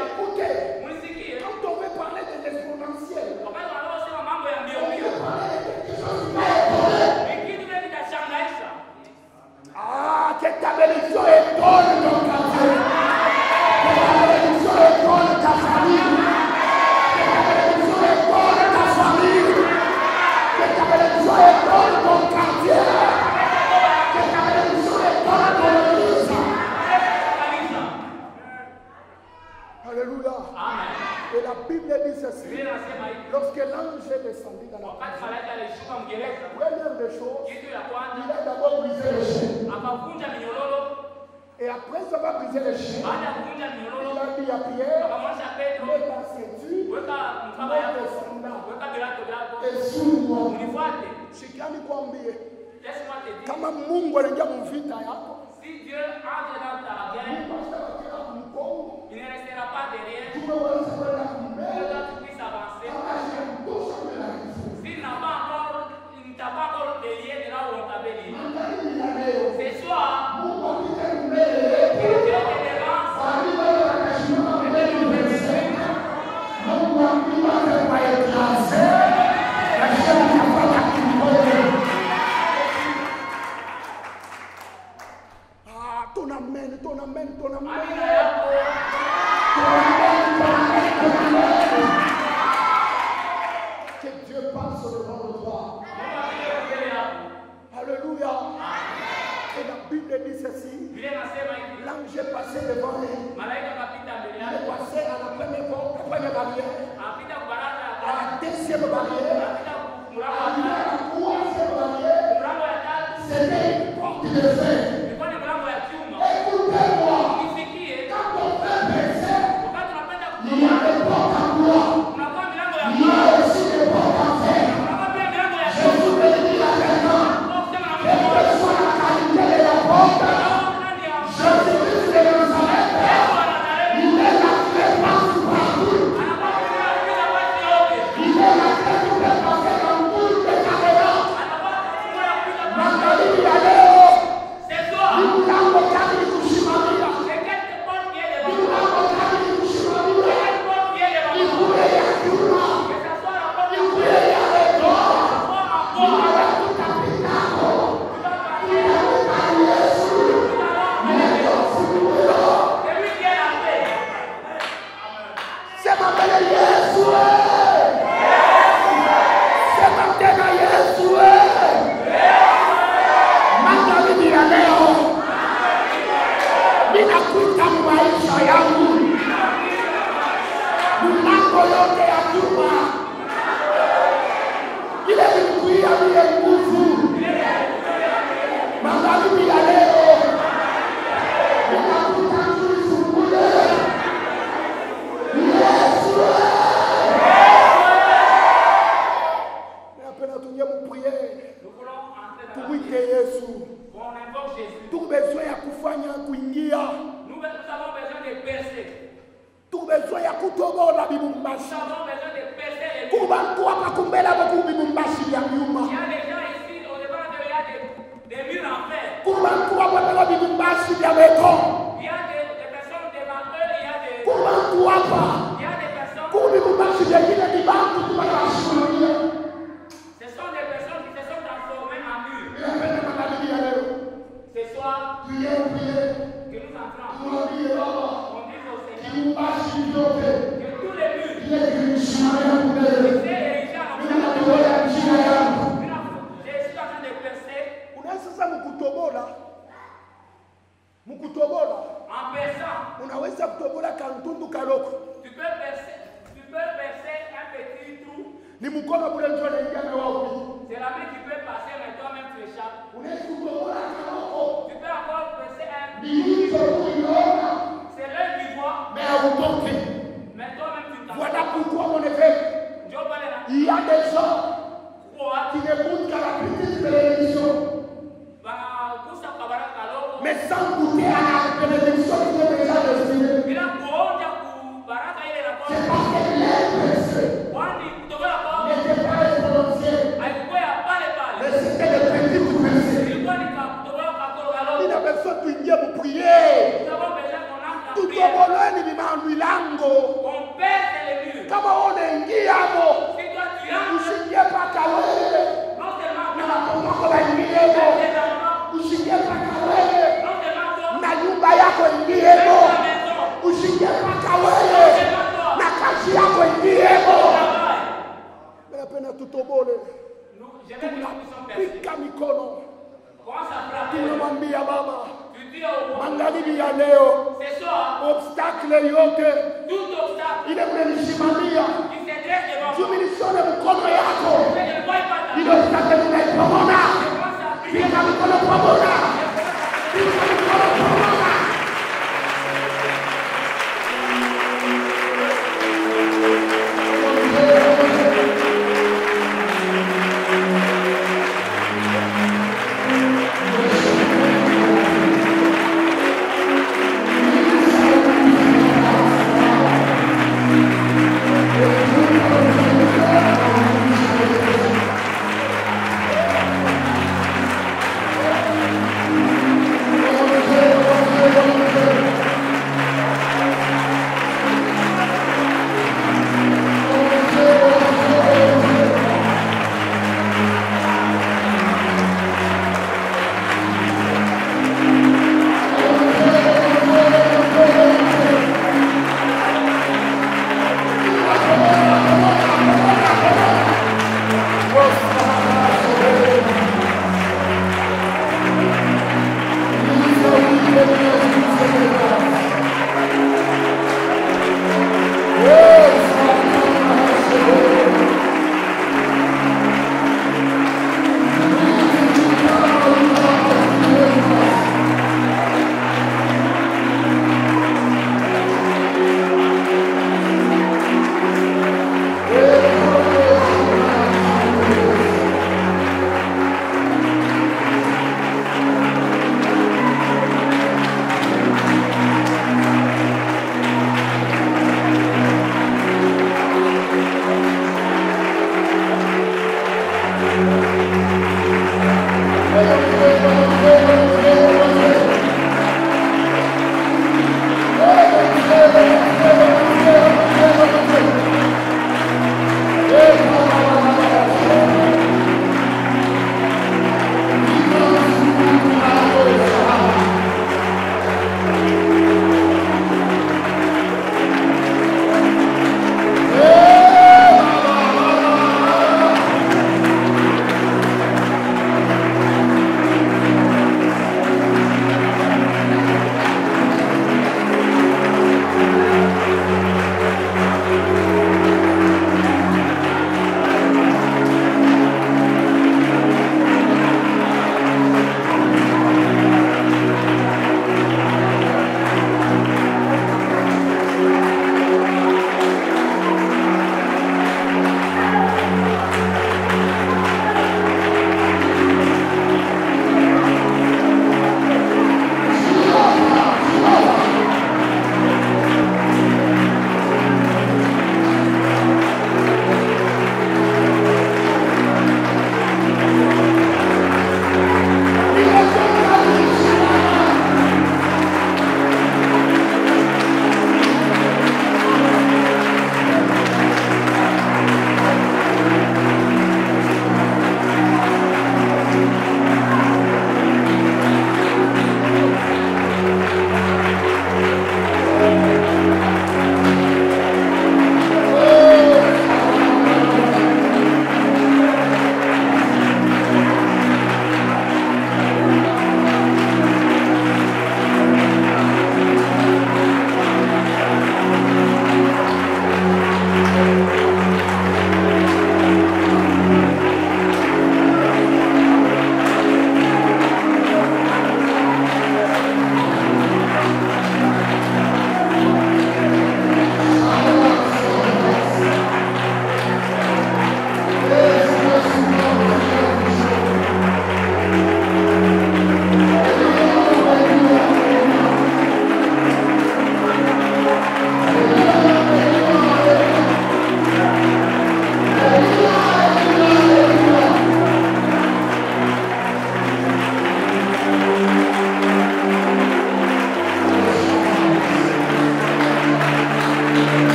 Écoutez, quand on veut parler de l'exponentiel, on veut parler de quelque chose qui va étonner. Ah, que ta bénédiction étonne ton quartier. Que ta bénédiction étonne ta famille. Que ta bénédiction étonne ta famille. Que ta bénédiction étonne ton quartier. Que ta bénédiction étonne ton église. Alléluia. Et la Bible dit ceci. Lorsque l'ange est descendu dans la prison, première des choses, il a d'abord brisé le chien. Et après avoir brisé le chien, il a dit à Pierre, mets ta ceinture, mets tes sandales et suis-moi. Shikani kwambie, kama Mungu anaingia mvita yako, si Dieu entre dans ta guerre, il ne restera pas derrière. Tu puisses avancer. S'il n'a pas encore, il ne t'a pas encore délié de là où on t'avait lié. Ce soir, que Dieu te délance. Ton amen. Que Dieu passe devant le toi. Alléluia. Et la Bible dit ceci. L'ange est passé devant lui. Il est passé à la première barrière. À la deuxième barrière. À la troisième barrière. C'était une porte de fer. Écoutez-moi. Quand on fait baisser, il y a des portes en bois. Il y a aussi des portes en fer. Je vous le dis à quelqu'un. Quelle que soit la qualité de la porte, Jésus-Christ de Nazareth, il est la clé partout. Il est la clé qui peut passer dans toutes les carrières. Magali Yaleo, c'est besoin ya kutobola bibumbashi. Nous avons besoin de percer les murs. Kubantu hapa kumbele boku bibumbashi bya nyuma. Il y a des gens ici, au devant d'eux, il y a des murs en fer. Kubantu hapa bela bibumbashi bya beton. Il y a des personnes devant eux, il y a des... Kubantu hapa. Il y a des personnes... Kubibumbashi bya yile bibantu kubakashimia. Ce sont des personnes qui se sont transformées en murs. Ce soir, que nous entrons, on dit au Seigneur que tous les murs qui s'est érigé en je suis en train de percer. Unaweza mukutobola. En perçant, Unaweza kutobola kantundu kaloko. tu peux percer un petit trou. Ni mkono bure njoo naingia na wapi? C'est la main qui peut passer, mais toi-même tu échappes. Unaweza kutobola kaloko. Tu peux encore percer un... C'est l'œil qui voit, Mais hautoki. mais toi-même tu t'en... Voilà pourquoi mon effet. Il y a des gens qui n'écoutent qu'à la petite télévision. Mais sans goûter à la bénédiction qui est déjà destinée. C'est parce que l'être n'était pas exponentiel. Mais c'était le petit tout percé. Il a besoin de Dieu pour prier. Tout le monde est dans milango. Kama unaingia hapo, usiingie paka wewe. Na watoto wako waingie hapo. Usiingie paka wewe. Na nyumba yako ingie hapo. Usiingie paka wewe. Na kazi yako ingie hapo. Napenda tutobole. Tunapika mikono. Tunamwambia Baba, magharibi ya leo, obstacle yote ile mnanisimamia, jumilishone mkono yako, ile obstacle unaipomona, pika mikono pomona, pika mikono pomona.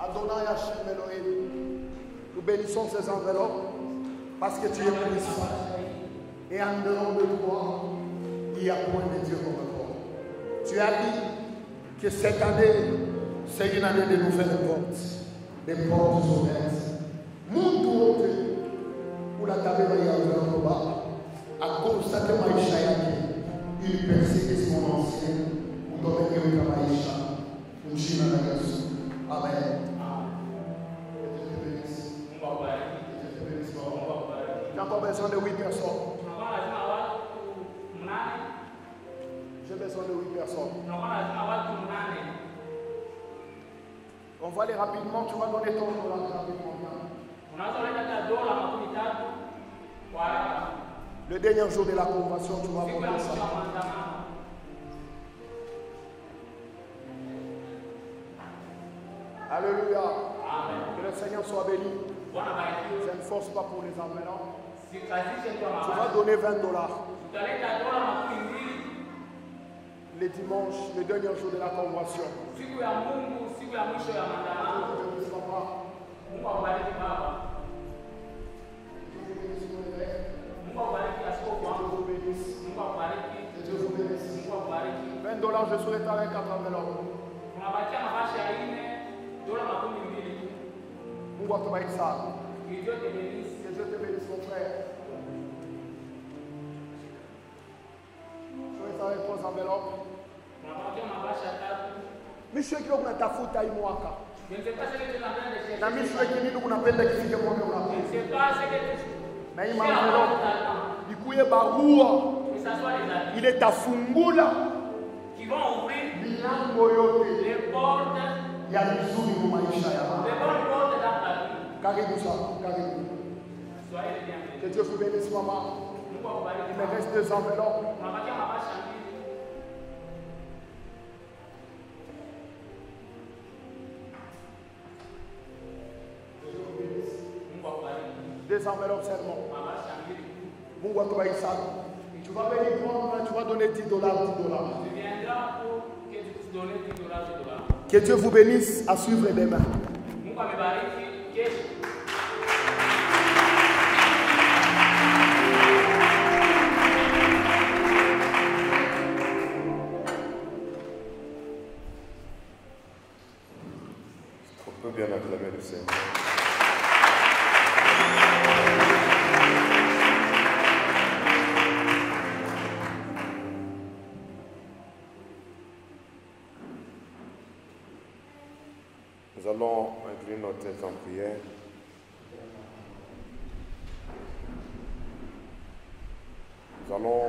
Adonai Hashem Elohim, nous bénissons ces enveloppes parce que tu es puissant. Et en dehors de toi, il n'y a point de Dieu comme toi. Tu as dit que cette année, c'est une année de nouvelles portes, des portes ouvertes. Mon tour, où la table va y avoir un combat, à constater maisha yake, une percée exponentielle, où donner que le maisha, une chine à la Yesu. Amen. J'ai encore besoin de 8 personnes. J'ai besoin de 8 personnes. On va aller rapidement, tu vas donner ton nom rapidement. Le dernier jour de la convention, tu vas prendre ça. Alléluia. Que le Seigneur soit béni. Je ne force pas pour les enveloppes. Tu vas donner $20. Les dimanches, les derniers jours de la convention. $20, je souhaite avec 4 enveloppes. Mungu atubariki sana. Que Dieu te bénisse mon frère. Je souhaite avec 3 enveloppes. Mishwe kilo kunatafuta hii mwaka. Na mishwe kinini kunapenda kifike mwaka unapenda. Na hii envelope ikuye barua ile tafungula milango yote ya vizuri kwa maisha yako. Karibu sana, karibu. Que Dieu vous bénisse, maman. Il me reste 2 enveloppes. Des enveloppes seulement. Mungu atubariki sana. Tu vas venir prendre, tu vas donner $10, $10. Que Dieu vous bénisse à suivre demain. On peut bien acclamer le Seigneur. Nous allons incliner notre tête en prière. Nous allons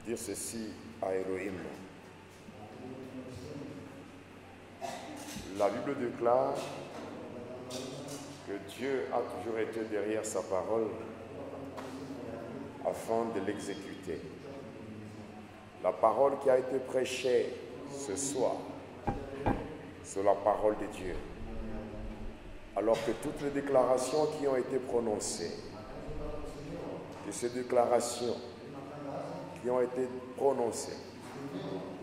dire ceci à Elohim. La Bible déclare que Dieu a toujours été derrière sa parole afin de l'exécuter. La parole qui a été prêchée ce soir, c'est la parole de Dieu. Alors que toutes les déclarations qui ont été prononcées, que ces déclarations qui ont été prononcées,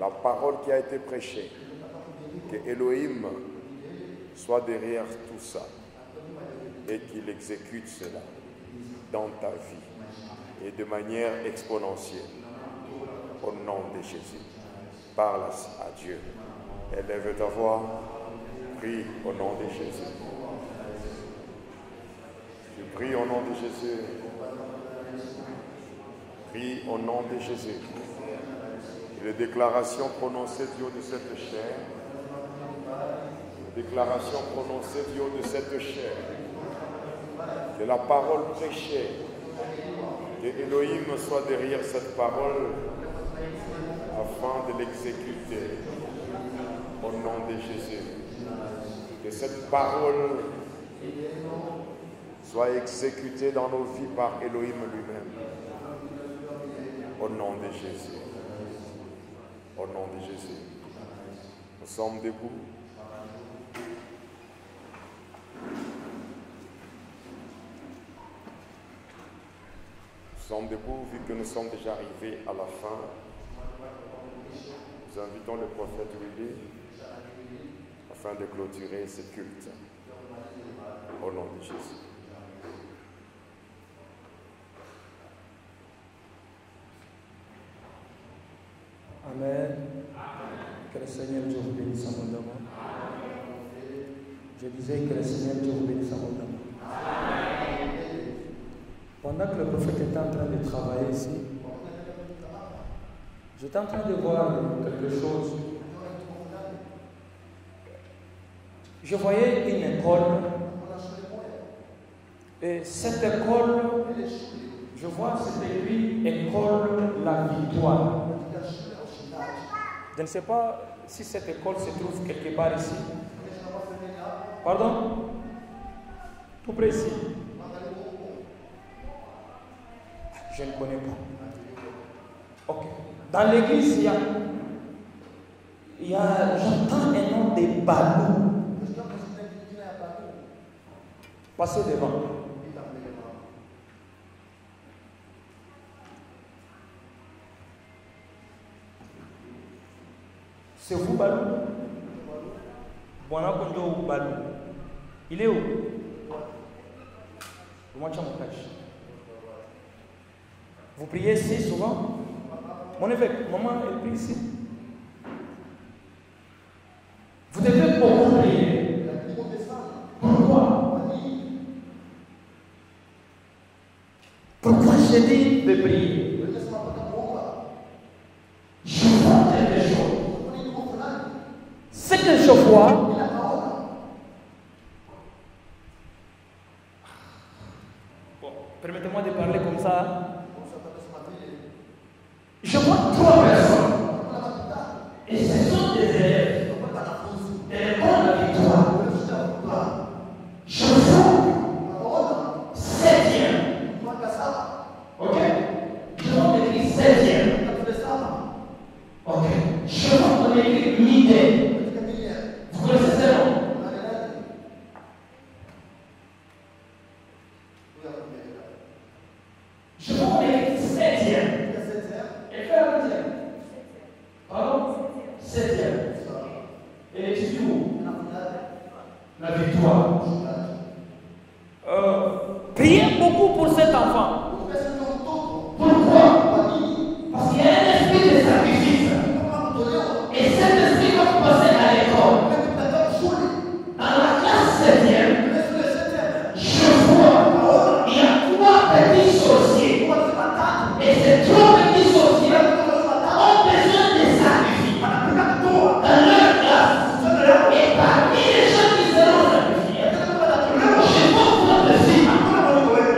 la parole qui a été prêchée, que Elohim soit derrière tout ça et qu'il exécute cela dans ta vie et de manière exponentielle. Au nom de Jésus, parle à Dieu. Élève ta voix, prie au nom de Jésus. Je prie au nom de Jésus. Prie au nom de Jésus. Les déclarations prononcées du haut de cette chair, les déclarations prononcées du haut de cette chair, que la parole prêchée, que Elohim soit derrière cette parole afin de l'exécuter au nom de Jésus. Que cette parole soit exécutée dans nos vies par Elohim lui-même. Au nom de Jésus. Au nom de Jésus. Nous sommes debout. Nous sommes debout vu que nous sommes déjà arrivés à la fin. Nous invitons le prophète Willy afin de clôturer ce culte. Au nom de Jésus. Amen. Que le Seigneur Dieu vous bénisse abondamment. Je disais que le Seigneur Dieu vous bénisse abondamment. Pendant que le prophète était en train de travailler ici, j'étais en train de voir quelque chose. Je voyais une école. Et cette école, je vois c'est écrit École La Victoire. Je ne sais pas si cette école se trouve quelque part ici. Pardon? Tout précis. Je ne connais pas. Ok. Dans l'église, J'entends un nom de Balou. Passez devant. C'est vous, Balou? Voilà Kondo Balou. Il est où? Vous priez ici souvent? Mon évêque, maman, elle prie ici. Vous devez beaucoup prier. Pourquoi? Pourquoi j'ai dit de prier? Je vois quelque chose. Ce que je vois, permettez-moi de parler comme ça. Je vois 3 personnes. Et ce sont des élèves de l'école de Victoire. Je vois 7e. Ok? Je vois qu'on écrit 16e. Ok? Je vois qu'on écrit Mide. Vous connaissez ce nom? Je vois qu'on écrit 7e. Et faire la 8e. Pardon? 7e. Et étudie où? La Victoire. Priez beaucoup pour cet enfant. Pourquoi? Parce qu'il y a un esprit de sacrifice. Et cet esprit va passer à l'école. Dans la classe 7e, je vois, il y a 3 petits sorciers. Et ces 3 petits sorciers ont besoin de sacrifices dans leur classe. Et parmi les gens qui seront sacrifiés, je vois votre fille.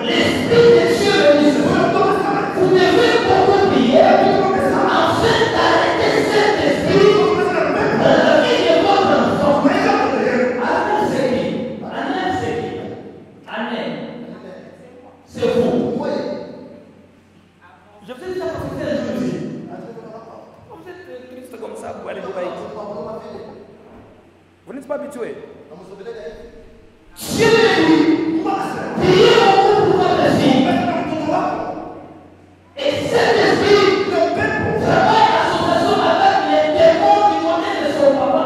L'Esprit de Dieu le dit. Vous devez beaucoup prier afin d'arrêter cet esprit dans la vie de votre enfant. Amen, c'est qui? Amen, c'est qui? Amen. C'est vous. Je vous ai déjà profité un jour ici. Vous êtes triste comme ça, vous allez vous bailler. Vous n'êtes pas habitué. Dieu dit, priez beaucoup pour votre fille. Et cet esprit travaille à son façon avec les démons du côté de son papa.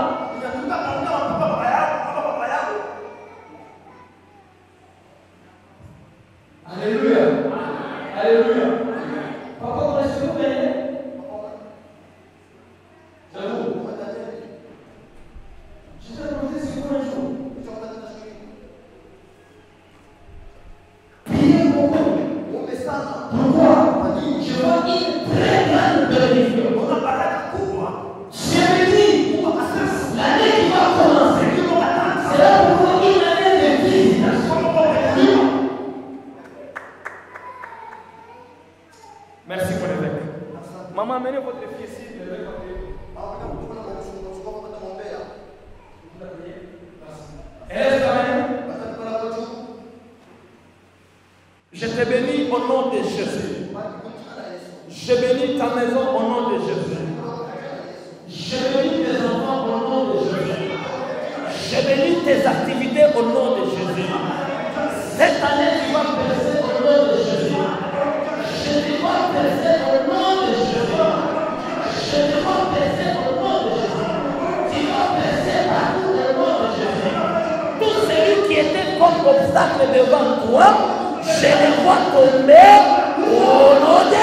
Alléluia. Alléluia. Papa, connaissez-vous bien? C'est vous. Je t'ai demandé si vous un jour. Priez beaucoup. Pourquoi? Je vois une très grande bénédiction. Je me dis, l'année qui va commencer, c'est là pour vous une année de visitation. Merci mon évêque. Maman, amenez votre fille ici. Je te bénis au nom de Jésus. Je bénis ta maison au nom de Jésus. Je bénis tes enfants au nom de Jésus. Je bénis tes activités au nom de Jésus. Cette année, tu vas percer au nom de Jésus. Je te vois percer au nom de Jésus. Je te vois percer au nom de Jésus. Tu vas percer partout au nom de Jésus. Tout celui qui était comme obstacle devant toi, je les vois tomber au nom de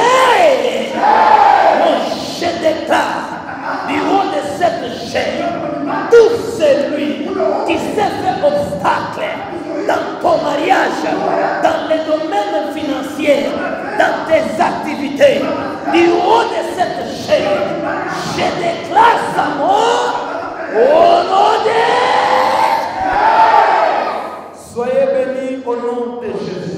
je déclare du haut de cette chaîne, tout celui qui s'est fait obstacle dans ton mariage, dans les domaines financiers, dans tes activités, du haut de cette chaîne, je déclare sa mort au nom de Soyez bénis au nom de Jésus.